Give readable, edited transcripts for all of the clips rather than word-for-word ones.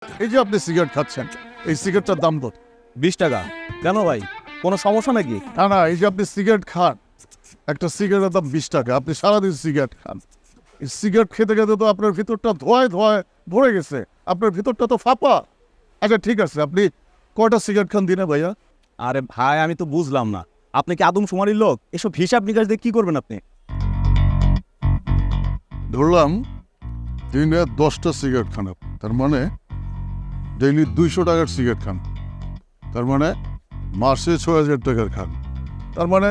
এই যে আপনি সিগারেট খাচ্ছেন, এই সিগারেটটার দাম কত? 20 টাকা। কেন ভাই, কোনো সমস্যা নাকি? না না, এই যে আপনি সিগারেট খান, একটা সিগারেটের দাম 20 টাকা। আপনি সারাদিন সিগারেট খান, এই সিগারেট খেতে খেতে তো আপনার ভিতরটা ধোঁয়ায় ধোঁয়ায় ভরে গেছে, আপনার ভিতরটা তো ফাঁপা। আচ্ছা ঠিক আছে, আপনি কয়টা সিগারেট খান দিনে ভাইয়া? আরে ভাই, আমি তো বুঝলাম না, আপনি কি আদম শুমারির লোক? এসব হিসাব নিকাশ দিয়ে কি করবেন আপনি? ধরলাম দিনে 10টা সিগারেট খান আপনি, তার মানে ডেইলি 200 টাকার সিগারেট খান, তার মানে মাসে 6,000 টাকার খান, তার মানে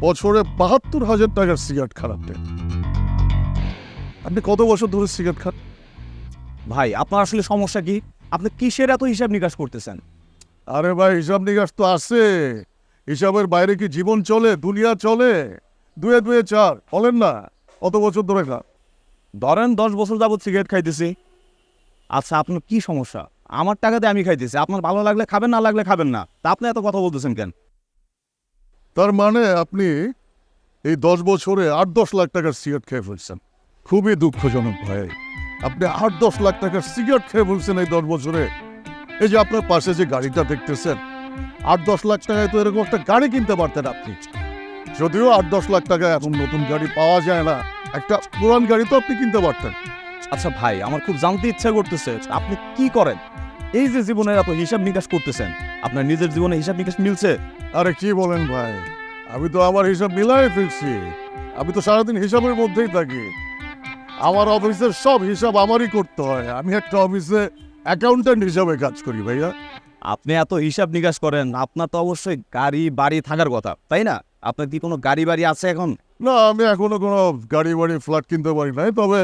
বছরে 72,000 টাকার সিগারেট খান আপনি। আপনি কত বছর ধরে সিগারেট খান? ভাই, আপনার আসলে সমস্যা কি? আপনি কিসের এত হিসাব নিকাশ করতেছেন? আরে ভাই, হিসাব নিকাশ তো আছে, হিসাবের বাইরে কি জীবন চলে, দুনিয়া চলে? দুয়ে দুয়ে চার, বলেন না? কত বছর ধরে খান? ধরেন 10 বছর যাবত সিগারেট খাইতেছি। আচ্ছা, আপনার কি সমস্যা? আমার টাকাতে আমি খাইতেছি, আপনার ভালো লাগলে খাবেন, না লাগলে খাবেন না। তা আপনি এত কথা বলতেছেন কেন? তার মানে আপনি এই 10 বছরে 8-10 লাখ টাকার সিগারেট খেয়ে ফেলছেন। খুবই দুঃখজনক ভাই, আপনি 8-10 লাখ টাকার সিগারেট খেয়ে ফেলছেন এই 10 বছরে। এই যে আপনার পাশে যে গাড়িটা দেখতেছেন, 8-10 লাখ টাকায় তো এরকম একটা গাড়ি কিনতে পারতেন আপনি। যদিও 8-10 লাখ টাকায় এখন নতুন গাড়ি পাওয়া যায় না, একটা পুরান গাড়ি তো আপনি কিনতে পারতেন। আচ্ছা ভাই, আমার খুব জানতে ইচ্ছা করতেছে আপনি কি করেন। এই যে জীবনের এত হিসাব নিকাশ করতেছেন, আপনার নিজের জীবনে হিসাব নিকাশ মিলছে? আরে কি বলেন ভাই, আমি তো আমার হিসাব মিলাই ফেলছি। আমি তো সারাদিন হিসাবের মধ্যেই থাকি, আমার অফিসের সব হিসাব আমারই করতে হয়। আমি একটা অফিসে অ্যাকাউন্ট্যান্ট হিসাবে কাজ করি ভাইয়া। আপনি এত হিসাব নিকাশ করেন, আপনার তো অবশ্যই গাড়ি বাড়ি থাকার কথা, তাই না? আপনার কি কোনো গাড়ি বাড়ি আছে এখন? না, আমি এখনো কোনো গাড়ি বাড়ি ফ্ল্যাট কিনতে পারি নাই, তবে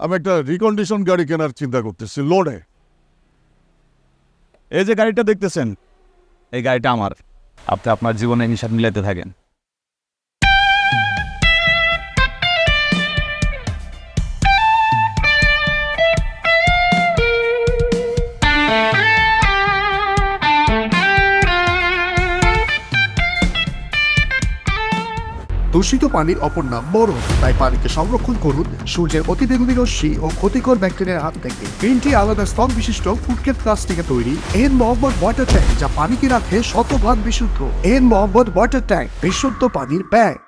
আমি একটা রিকন্ডিশন গাড়ি কেনার চিন্তা করতেছি, লোনে। এই যে গাড়িটা দেখতেছেন, এই গাড়িটা আমার। আপনি আপনার জীবনে হিসাব মিলাইতে থাকেন। দূষিত পানির অপর নাম বরফ, তাই পানিকে সংরক্ষণ করুন সূর্যের অতিবেগুনি রশ্মি ও ক্ষতিকর ব্যাকটেরিয়ার হাত থেকে। তিনটি আলাদা স্তর বিশিষ্ট ফুডকেট প্লাস্টিকে তৈরি এন মোহাম্মদ ওয়াটার ট্যাঙ্ক, যা পানিকে রাখে শতভাগ বিশুদ্ধ। এন মোহাম্মদ ওয়াটার ট্যাঙ্ক, বিশুদ্ধ পানির ব্যাগ।